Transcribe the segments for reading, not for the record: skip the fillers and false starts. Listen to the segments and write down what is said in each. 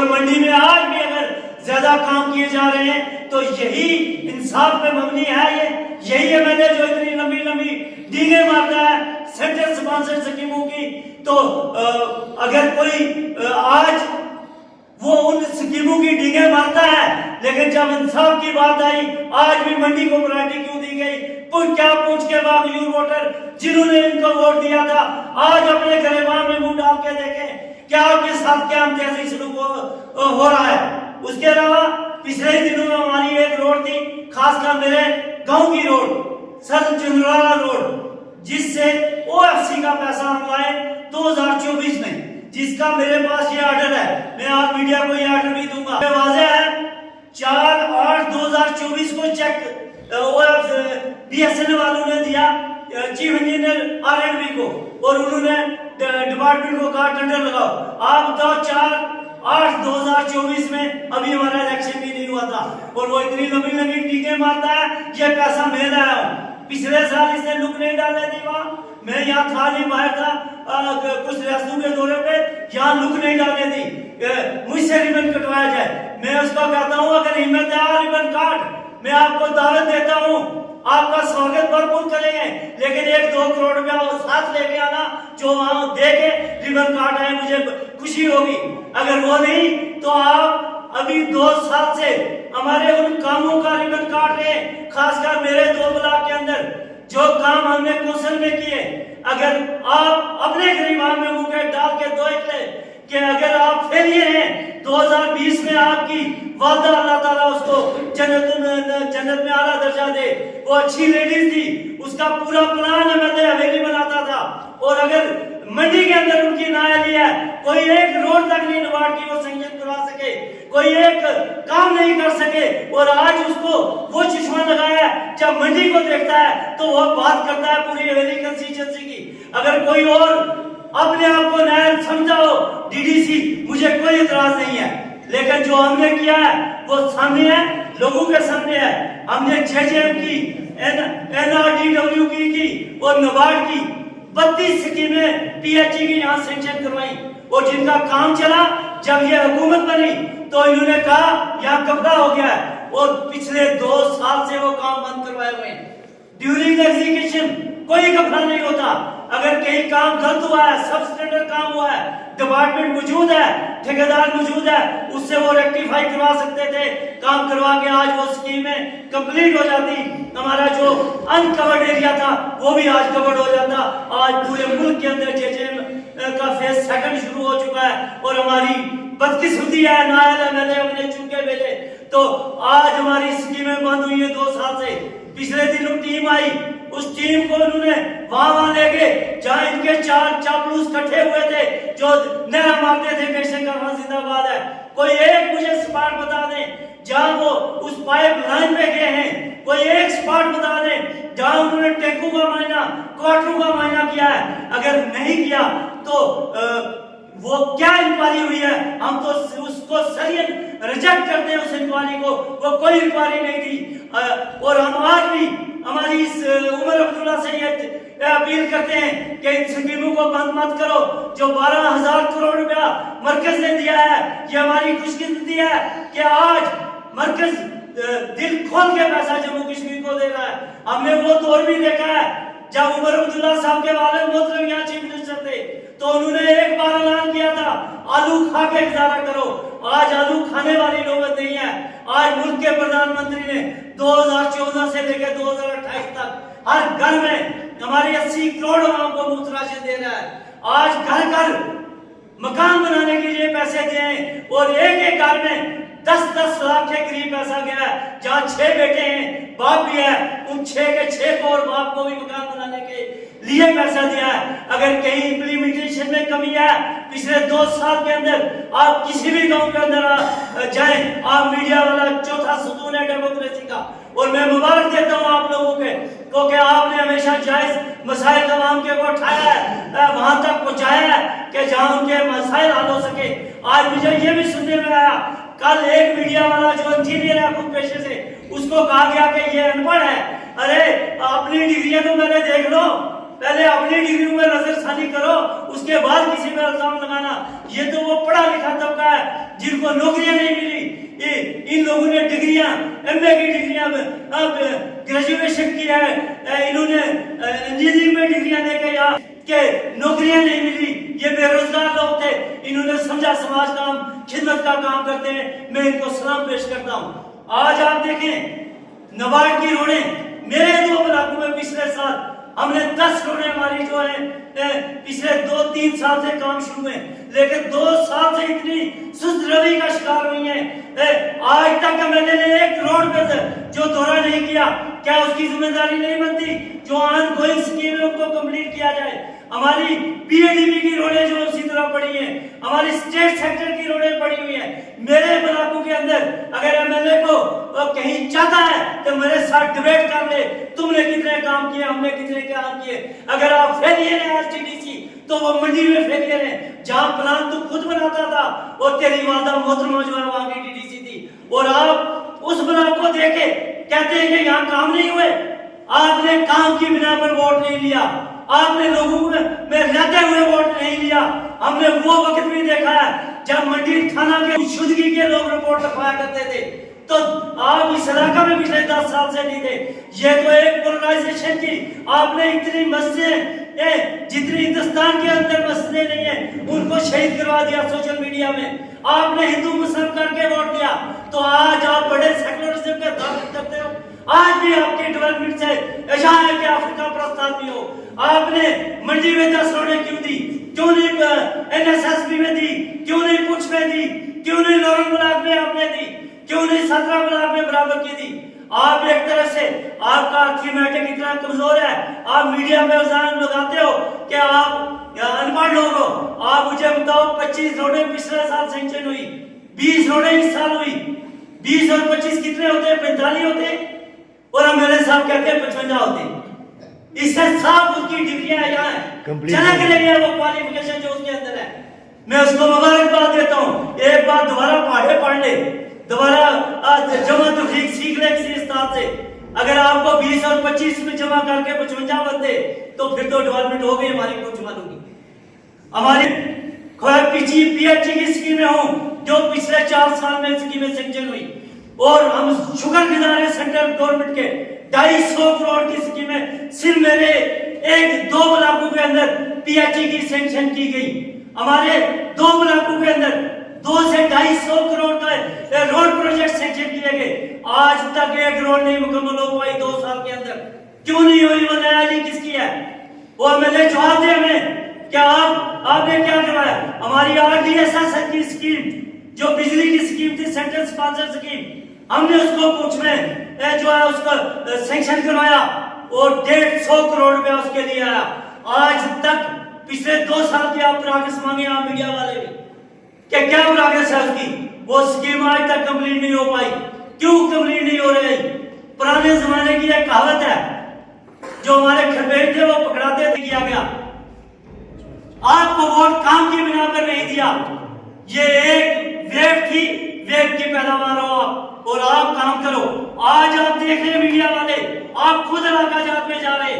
और मंडी में आज भी अगर ज्यादा काम किए जा रहे हैं तो यही इंसाफ पे मबनी है। यही एमएलए जो इतनी लंबी लंबी डींगे मारता है सेंट्रल स्पॉन्सर्ड स्कीमों की, तो अगर कोई आज वो उन स्कीमों की डींगे मारता है, लेकिन जब इंसाफ की बात आई आज भी मंडी को प्रायोरिटी क्यों दी गई? क्या पूछ के बावजूद वोटर जिन्होंने इनको वोट दिया था आज अपने गरीबान में मुंह डाल के देखें क्या आपके साथ क्या इम्तियाजी सलूक हो रहा है। उसके अलावा पिछले दिनों में हमारी एक रोड थी, खासकर मेरे गांव की रोड, सर चंद्राला रोड, जिससे ओएफसी का पैसा हम लाए 2024 में, जिसका मेरे पास ये ऑर्डर है। मैं आप मीडिया को ये ऑर्डर भी दूंगा, वाज़ेह है 4/8/2024 को चेक बीएसएनएल वालों ने दिया चीफ इंजीनियर आरएनबी को, और उन्होंने डिपार्टमेंट को कहा टेंडर लगाओ। आप बताओ 4/8/2024 में अभी हमारा इलेक्शन भी नहीं हुआ था और वो इतनी लंबी लंबी टीके मारता है। ये पैसा मैं लाया हूँ, पिछले साल इसने लुक नहीं डाले थी वहाँ, मैं यहाँ था नहीं, बाहर था कुछ रियासतों के दौरे पे, यहाँ लुक नहीं डाले थी, मुझसे रिबन कटवाया जाए। मैं उसको कहता हूँ अगर हिम्मत है रिबन काट, मैं आपको दावत देता हूँ, आपका स्वागत भरपूर करेंगे, लेकिन 1-2 करोड़ रुपया साथ लेके आना जो वहां दे के रिबन काट आए, मुझे खुशी होगी। अगर वो नहीं तो आप अभी 2 साल से हमारे उन कामों का रिबन काट रहे हैं, खासकर मेरे 2 ब्लॉक के अंदर जो काम हमने कौशल में किए। अगर आप अपने गरीबान में मुंह डाल के देख ले कि अगर आप फेलियर हैं 2020 में, आपकी वादा अल्लाह ताला उसको जन्नत में आला दर्जा दे, वो अच्छी लेडीज थी, उसका पूरा प्लान एमएलए हवेली बनाता था, और अगर मंडी के अंदर उनकी नायाली है, कोई एक रोड तक नहीं नवाड की वो संजन करवा सके, कोई एक काम नहीं कर सके, और आज उसको वो चश्मा लगाया है, जब मंडी को देखता है तो वो बात करता है पूरी हवेली कंस्टिट्यूएंसी की। अगर कोई और अपने आप को नायल समझा हो डीडीसी, मुझे कोई इतराज नहीं है, लेकिन जो हमने किया है वो सामने है, लोगों के सामने है। हमने जेजेएम की, एनआरडीडब्ल्यू की और नबार्ड की 32 स्कीमें पीएचई की यहाँ सेंक्शन करवाई, और जिनका काम चला जब ये हुकूमत बनी तो इन्होंने कहा यहाँ कब्जा हो गया है, और पिछले 2 साल से वो काम बंद करवाए हुए हैं। ड्यूरिंग एग्जीक्यूशन कोई घपला नहीं होता, अगर कहीं काम गलत हुआ है, सब स्टैंडर्ड काम हुआ है, डिपार्टमेंट मौजूद है, ठेकेदार मौजूद है, उससे वो रेक्टिफाई करवा सकते थे, काम करवा के आज वो स्कीमें कंप्लीट हो जाती, हमारा जो अनकवर्ड एरिया था वो भी आज कवर्ड हो जाता। आज पूरे मुल्क के अंदर जेजेएम का फेज 2 शुरू हो चुका है, और हमारी बदकिस्मती है नायल एमएलए अपने चुनके भेजे तो आज हमारी स्कीमें बंद हुई है 2 साल से। पिछले दिनों टीम आई, उस टीम को उन्होंने वहां ले गए जहां इनके 4 चापलूस इकट्ठे हुए थे जो नया मारते थे कैसे करना जिंदाबाद है। कोई एक मुझे स्पॉट बता दें जहां वो उस पाइप लाइन पे गए हैं, कोई एक स्पॉट बता दें जहां उन्होंने टैंकों का मायना, क्वार्टरों का मायना किया है। अगर नहीं किया तो वो क्या इंक्वायरी हुई है, हम तो उसको सरियत रिजेक्ट करते हैं उस इंक्वायरी को, वो कोई इंक्वायरी नहीं थी। और हम आज भी हमारी इस उमर अब्दुल्ला से ये अपील करते हैं कि इन स्कीमों को बंद मत करो। जो 12,000 करोड़ रुपया मरकज ने दिया है, ये हमारी खुशकिस्मती है कि आज मरकज दिल खोल के पैसा जम्मू कश्मीर को दे रहा है। हमने वो दौर भी देखा है जब उमर अब्दुल्ला साहब के वालिद मोहतरम यहाँ चीफ मिनिस्टर थे तो उन्होंने एक बार ऐलान किया था आलू खा के गुजारा करो। आज आलू खाने वाली नौबत नहीं है। आज मुल्क के प्रधानमंत्री ने 2014 से लेकर 2028 तक हर घर में हमारी 80 करोड़ आवाम को मुफ्त राशन दे रहा है। आज घर घर मकान बनाने के लिए पैसे दिए और एक घर में 10-10 लाख के करीब पैसा गया है। जहाँ 6 बेटे हैं, बाप भी है, उन 6 के 6 को और बाप को भी मकान बनाने के लिए पैसा दिया है। अगर कहीं इम्प्लीमेंटेशन में कमी है, पिछले 2 साल के अंदर आप किसी भी गांव के अंदर जाएं, आप मीडिया वाला चौथा सतून है डेमोक्रेसी का, और मैं मुबारक देता हूं आप लोगों के क्योंकि आपने हमेशा जायज मसाइल आवाम के को उठाया है, वहां तक पहुंचाया है कि जहां उनके मसाइल हल हो सके। आज मुझे ये भी सुनने में आया, कल एक मीडिया वाला जो इंजीनियर है खुद पेशे से, उसको कहा गया कि ये अनपढ़ है। अरे अपनी डिग्रियां तो मैंने देख लो, पहले अपनी डिग्री में नजरसानी करो, उसके बाद किसी पे इल्जाम लगाना। ये तो वो पढ़ा लिखा तबका है जिनको नौकरियां नहीं मिली। इन लोगों ने डिग्रियां, एमए की डिग्रियां, ग्रेजुएशन की है, इन्होंने इंजीनियरिंग में डिग्रियां लेके या के नौकरियां नहीं मिली। ये बेरोजगार लोग थे, इन्होंने समझा समाज का हम खिदमत का काम करते हैं, मैं इनको सलाम पेश करता हूँ। आज आप देखें नबार्ड की रोडें मेरे 2 ब्लॉकों में पिछले साल हमने 10 रोडें हमारी जो है पिछले 2-3 साल से काम शुरू है, लेकिन 2 साल से इतनी सुस्त रवि का शिकार हुई है। आज तक मैंने एक रोड पे जो दौरा नहीं किया, क्या उसकी जिम्मेदारी नहीं बनती जो ऑन गोइंग स्कीम है उनको कंप्लीट किया जाए। हमारी पीएडीबी की रोडें जो उसी तरह पड़ी हैं, हमारी स्टेट सेक्टर की रोडें पड़ी हुई हैं। मेरे ब्लॉकों के अंदर अगर एमएलए को कहीं चाहता है तो मेरे साथ डिबेट कर ले, तुमने कितने काम किए, हमने कितने काम किए। अगर आप फेलियर है आरटीडीसी तो वो मंडी में फेलियर है। जहां प्लान तू खुद बनाता था वो तेरी वादा मोहतरमा जो है वहां की डीडीसी थी, और आप उस ब्लॉक को देखे कहते हैं कि यहाँ काम नहीं हुए। आपने काम की बिना पर वोट नहीं लिया, आपने लोगों में रहते हुए वोट नहीं लिया। हमने वो वक्त भी देखा है जब मंडी थाना के शुद्धगी के लोग रिपोर्ट लिखवाया करते थे, तो आप इस इलाका में पिछले 10 साल से नहीं थे। ये तो एक पोलराइजेशन की आपने इतनी मस्जिदें जितनी हिंदुस्तान के अंदर मस्जिदें नहीं है उनको शहीद करवा दिया सोशल मीडिया में। आपने हिंदू मुस्लिम करके वोट दिया, तो आज आप बड़े सेकुलरिज्म के दावे करते हो। आज भी आपके डेवलपमेंट से ऐसा है कि अफ्रीका प्रस्ताव भी हो। आपने मंडी में 10 रोडें क्यों दी, क्यों नहीं एनएसएसबी में दी, क्यों नहीं पुछ में दी, क्यों नहीं लोरन ब्लॉक में आपने दी, क्यों नहीं 17 ब्लॉक में बराबर की दी। आप एक तरह से आपका अर्थमेटिक इतना कमजोर है, आप मीडिया में इल्जाम लगाते हो कि आप अनपढ़ लोग हो। आप मुझे बताओ 25 रोडें पिछले साल सैंक्शन हुई, 20 रोडें इस साल हुई, 20 और 25 कितने होते हैं? 45 होते हैं, और एमएलए साहब कहते हैं 55 होते हैं। इससे साफ उसकी डिग्रियां यहाँ है, चला के नहीं है वो क्वालिफिकेशन जो उसके अंदर है। मैं उसको मुबारकबाद देता हूँ। एक बार दोबारा पढ़े पढ़ ले, दोबारा जमा तो सीख ले किसी उस्ताद से। अगर आपको 20 और 25 में जमा करके 55 बनते तो फिर तो डेवलपमेंट हो गई हमारी, कुछ मालूम नहीं। हमारी पीएचई की स्कीमें हो जो पिछले 4 साल में स्कीमें सैंक्शन हुई, और हम शुक्रगुजार हैं सेंट्रल गवर्नमेंट के। 250 करोड़ की स्कीमें सिर्फ मेरे 1-2 ब्लॉकों के अंदर पीएचई की सैंक्शन की गई। हमारे 2 ब्लॉकों के अंदर 2 से 250 करोड़ का रोड प्रोजेक्ट सैंक्शन किए गए। आज तक 1 रोड नहीं मुकम्मल हो पाई 2 साल के अंदर। क्यों नहीं हुई? वो न्यायालय किसकी है? वो एमएलए जवाब दे हमें। क्या आपने क्या करवाया? हमारी आरडीएसएस की स्कीम जो बिजली की स्कीम थी, सेंट्रल स्पॉन्सर स्कीम, हमने उसको कुछ में जो है उसका सैंक्शन करवाया और 150 करोड़ रुपया उसके लिए आया। आज तक पिछले 2 साल की आप प्रोग्रेस मांगे आप मीडिया वाले भी, क्या प्रोग्रेस है उसकी? वो स्कीम आज तक कंप्लीट नहीं हो पाई। क्यों कंप्लीट नहीं हो रही? पुराने जमाने की एक कहावत है, जो हमारे खरबेट थे वो पकड़ाते थे, किया गया। आपको वोट काम की बिना पर नहीं दिया। ये एक वेव थी, वेव की पैदावार हो आप, और आप काम करो। आज आप देख रहे मीडिया वाले, आप खुद इलाका जात में जा रहे,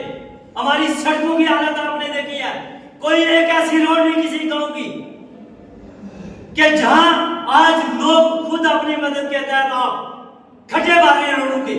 हमारी सड़कों की हालत आपने देखी है। कोई एक ऐसी रोड नहीं किसी गांव की कि जहां आज लोग खुद अपनी मदद के तहत आप खड्डे मार रहे हैं रोडों के,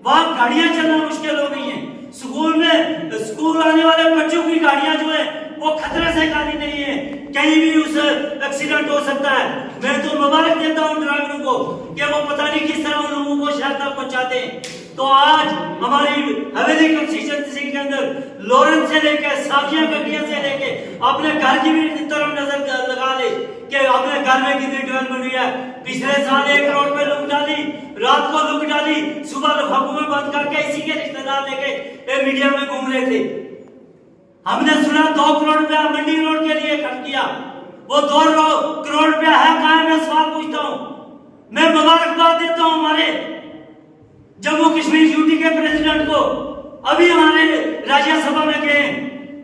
वहां गाड़ियां चलना मुश्किल हो गई हैं। स्कूल आने वाले बच्चों की गाड़ियां जो है वो खतरे से खाली नहीं है, कहीं भी उस एक्सीडेंट हो सकता है। मैं तो मुबारक देता हूं ड्राइवरों को कि वो पता नहीं किस तरह उन लोगों को शहर तक पहुंचाते हैं। तो आज हमारी हवेली कंस्टिट्यूएंसी के अंदर लोरन से लेकर साफिया गड्डिया से लेके अपने घर की भी तरफ नजर लगा ले कि अपने घर में कितनी डेवलपमेंट हुई है। पिछले साल 1 करोड़ पे लुक डाली, रात को लुक डाली, सुबह लिफाफों में बंद करके इसी के रिश्तेदार लेके मीडिया में घूम रहे थे। हमने सुना 2 करोड़ रुपया मंडी रोड के लिए खर्च किया। वो 2 करोड़ रुपया है कहां? मैं सवाल पूछता हूं। मैं मुबारकबाद देता हूं हमारे जम्मू कश्मीर यूटी के प्रेसिडेंट को, अभी हमारे राज्यसभा में गए।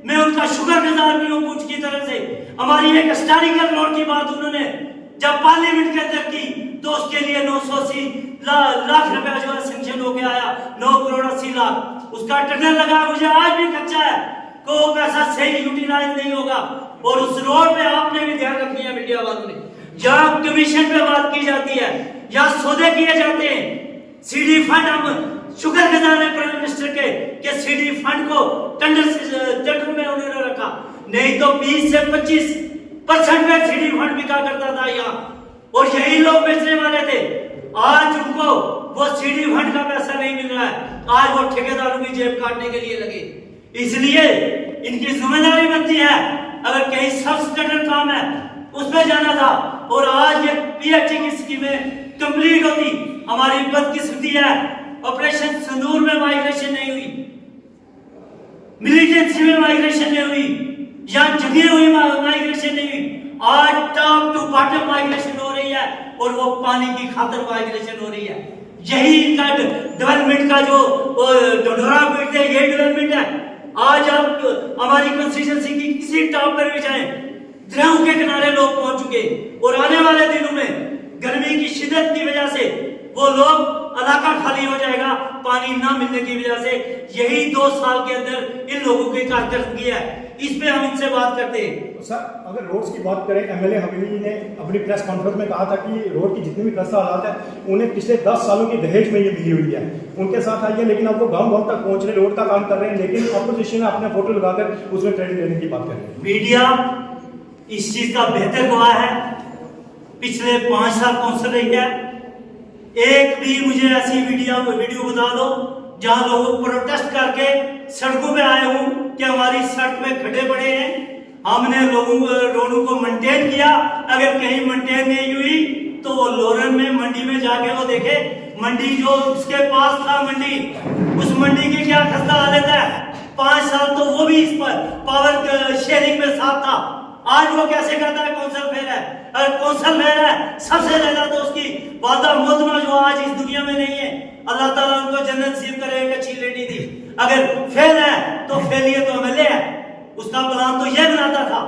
मैं उनका शुक्रगुजार भी हूं पूछ की तरफ से। हमारी एक हिस्टोरिकल रोड की बात उन्होंने जब पार्लियामेंट के अंदर की तो उसके लिए 980 लाख रुपया जो है सैंक्शन होके आया, 9 करोड़ 80 लाख। उसका टेंडर लगा, मुझे आज भी कच्चा है। को वो पैसा सही यूटिलाइज नहीं होगा। और उस रोड पे आपने भी ध्यान रखनी है मीडिया वालों ने, जहां कमीशन पे बात की जाती है या सौदे किए जाते हैं, सीडी फंड, हम शुक्रगुजार हैं प्राइम मिनिस्टर के कि सीडी फंड को टेंडर में उन्होंने रखा, नहीं तो 20 से 25% में सीडी फंड बिका करता था यहाँ, और यही लोग बेचने वाले थे। आज उनको वो सीडी फंड का पैसा नहीं मिल रहा है, आज वो ठेकेदारों की जेब काटने के लिए लगे। इसलिए इनकी जिम्मेदारी बनती है, अगर कहीं सब स्टैंडर्ड काम है उसमें जाना था, और आज ये पीएचई की स्कीमें कंप्लीट होती। हमारी बदकिस्मती है, ऑपरेशन सिंदूर में माइग्रेशन नहीं हुई, मिलिटेंसी में माइग्रेशन नहीं हुई, या जगह हुई माइग्रेशन नहीं हुई। आज टॉप टू बॉटम माइग्रेशन हो रही है, और वो पानी की खातिर माइग्रेशन हो रही है। यही इनका डेवलपमेंट का जो ढोढोरा पीटते हैं, ये डेवलपमेंट है। आज आप हमारी कंस्टिट्यूंसी की किसी टॉप पर भी जाएं, दरियाओं के किनारे लोग पहुंच चुके, और आने वाले दिनों में गर्मी की शिद्दत की वजह से वो लोग इलाका खाली हो जाएगा पानी ना मिलने की वजह से। यही 2 साल के अंदर इन लोगों की कारकर्दगी है, इस पे हम इनसे बात करते हैं। सर, अगर रोड्स की बात करें, एमएलए हवेली ने अपनी प्रेस कॉन्फ्रेंस में कहा था कि रोड की जितनी भी खस्ता हालात है उन्हें पिछले 10 सालों की दहेज में ये मिली हुई है, उनके साथ आई है, लेकिन अब वो गाँव तक पहुंच रहे, रोड का काम कर रहे हैं, लेकिन अपोजिशन ने अपने फोटो लगाकर उसमें क्रेडिट लेने की बात कर रहे हैं। मीडिया इस चीज का बेहतर गवाह है। पिछले 5 साल कौंसिल रही है, एक भी मुझे ऐसी वीडियो बता दो जहां लोग प्रोटेस्ट करके सड़कों पे आए हूं कि हमारी सड़क में खड्डे पड़े हैं, हमने रोडों को मेंटेन किया। अगर कहीं मेंटेन नहीं हुई तो वो लोरन में मंडी में जाके वो देखे, मंडी जो उसके पास था मंडी, उस मंडी की क्या खस्ता हालत है। 5 साल तो वो भी इस पर पावर शेयरिंग में साथ था, आज वो कैसे करता है कौंसल फेल है। अगर कौंसल फेल है, सबसे ज्यादा तो उसकी वादा मोहतरमा जो आज इस दुनिया में नहीं है, अल्लाह ताला उनको जन्नत नसीब करे, एक अच्छी लेडी थी। अगर फेल है तो फेलिए तो एमएलए है, उसका प्लान तो ये बनाता था,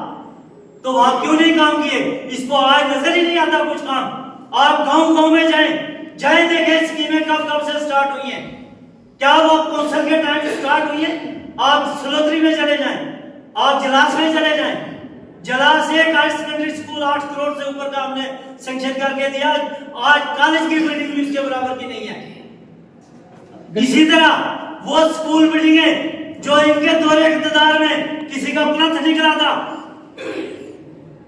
तो वहां क्यों नहीं काम किए, इसको आज नजर ही नहीं आता कुछ काम। आप गांव में जाएं देखें स्कीमें कब से स्टार्ट हुई हैं, क्या वो कौंसल के टाइम स्टार्ट हुई है। आप सलोत्री में चले जाएं, आप जलास में चले जाएं, जलास एक हायर सेकेंडरी स्कूल 8 करोड़ से ऊपर का हमने सैंक्शन करके दिया, आज कॉलेज की बिल्डिंग भी उसके बराबर की नहीं है। इसी तरह वो स्कूल बिल्डिंगें जो इनके दौरे इक़्तिदार में किसी का प्लंथ निकला था,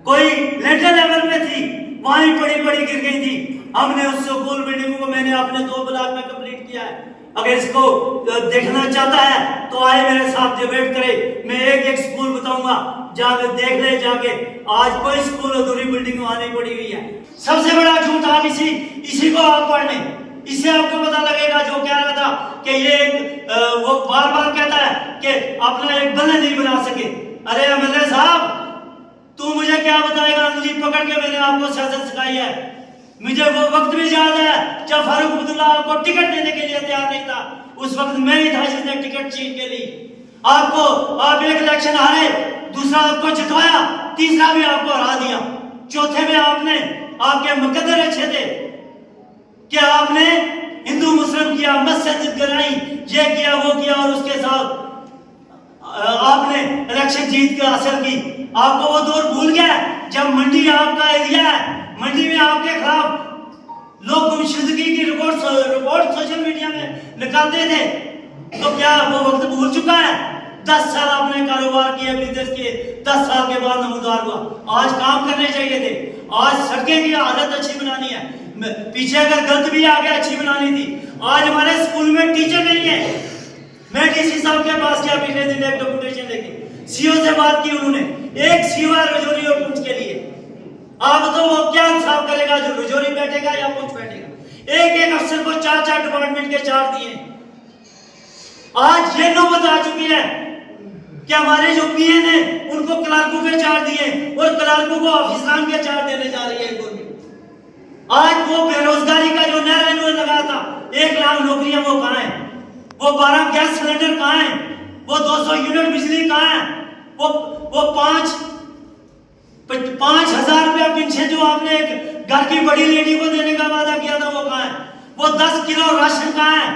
कोई लेटर लेवल में थी, वहीं पड़ी गिर गई थी। हमने उस स्कूल बिल्डिंग को मैंने अपने 2 ब्लॉक में कंप्लीट किया है। अगर इसको देखना चाहता है तो आए मेरे साथ डिबेट करे, मैं एक स्कूल बताऊंगा, जाके देख ले जाके। आज कोई स्कूल अधूरी बिल्डिंग वहां नहीं पड़ी हुई है। सबसे बड़ा झूठ आप इसी को आप पढ़ लें, इससे आपको पता लगेगा। जो कह रहा था कि ये वो बार कहता है कि अपना एक बल्ले नहीं बना सके। अरे एमएलए साहब, तू मुझे क्या बताएगा, अंगली पकड़ के मैंने आपको सियासत सिखाई है। मुझे वो वक्त भी याद है जब फारूक अब्दुल्ला आपको टिकट देने के लिए तैयार नहीं था, उस वक्त मैं ही था जिसने टिकट छीन के ली। आप एक इलेक्शन हारे, दूसरा आपको जितवाया, तीसरा भी आपको हरा दिया, चौथे में आपके मुकद्दर अच्छे थे कि आपने हिंदू मुस्लिम किया, मस्जिद गिराई, ये किया वो किया, और उसके साथ आपने इलेक्शन जीत के हासिल की। आपको वो दौर भूल गया जब मंडी आपका एरिया है, मंडी में आपके खिलाफ लोग गुमशुदगी की रिपोर्ट सोशल मीडिया में निकालते थे, तो क्या वो वक्त भूल चुका है? 10 साल आपने कारोबार किया, बिजनेस किए, 10 साल के बाद नमूदार हुआ। आज काम करने चाहिए थे, आज सड़कें की हालत अच्छी बनानी है, पीछे अगर गलत भी आगे अच्छी बनानी थी। आज हमारे स्कूल में टीचर नहीं है। मैं डीसी साहब के पास गया पिछले दिन एक डॉक्यूमेंटेशन लेके, सीओ से बात की उन्होंने, एक सीओ है रजौरी और पुंछ के लिए। आप तो वो क्या इंसाफ करेगा जो रजौरी बैठेगा या पुंछ बैठेगा। एक अफसर को 4 डिपार्टमेंट के 4 दिए। आज ये नौबत आ चुकी है कि हमारे जो पीएन है उनको क्लार्कों के 4 दिए, और क्लार्कों को ऑफिसरान के 4 देने जा रही है गवर्नमेंट। आज वो बेरोजगारी का जो नारा इन्होंने लगाया था, 1 लाख नौकरियां, वो कहां है? वो 12 गैस सिलेंडर कहां है? वो 200 यूनिट बिजली कहां है? वो 5,000 रुपया पेंशन जो आपने एक घर की बड़ी लेडी को देने का वादा किया था, वो कहां है? वो 10 किलो राशन कहां है?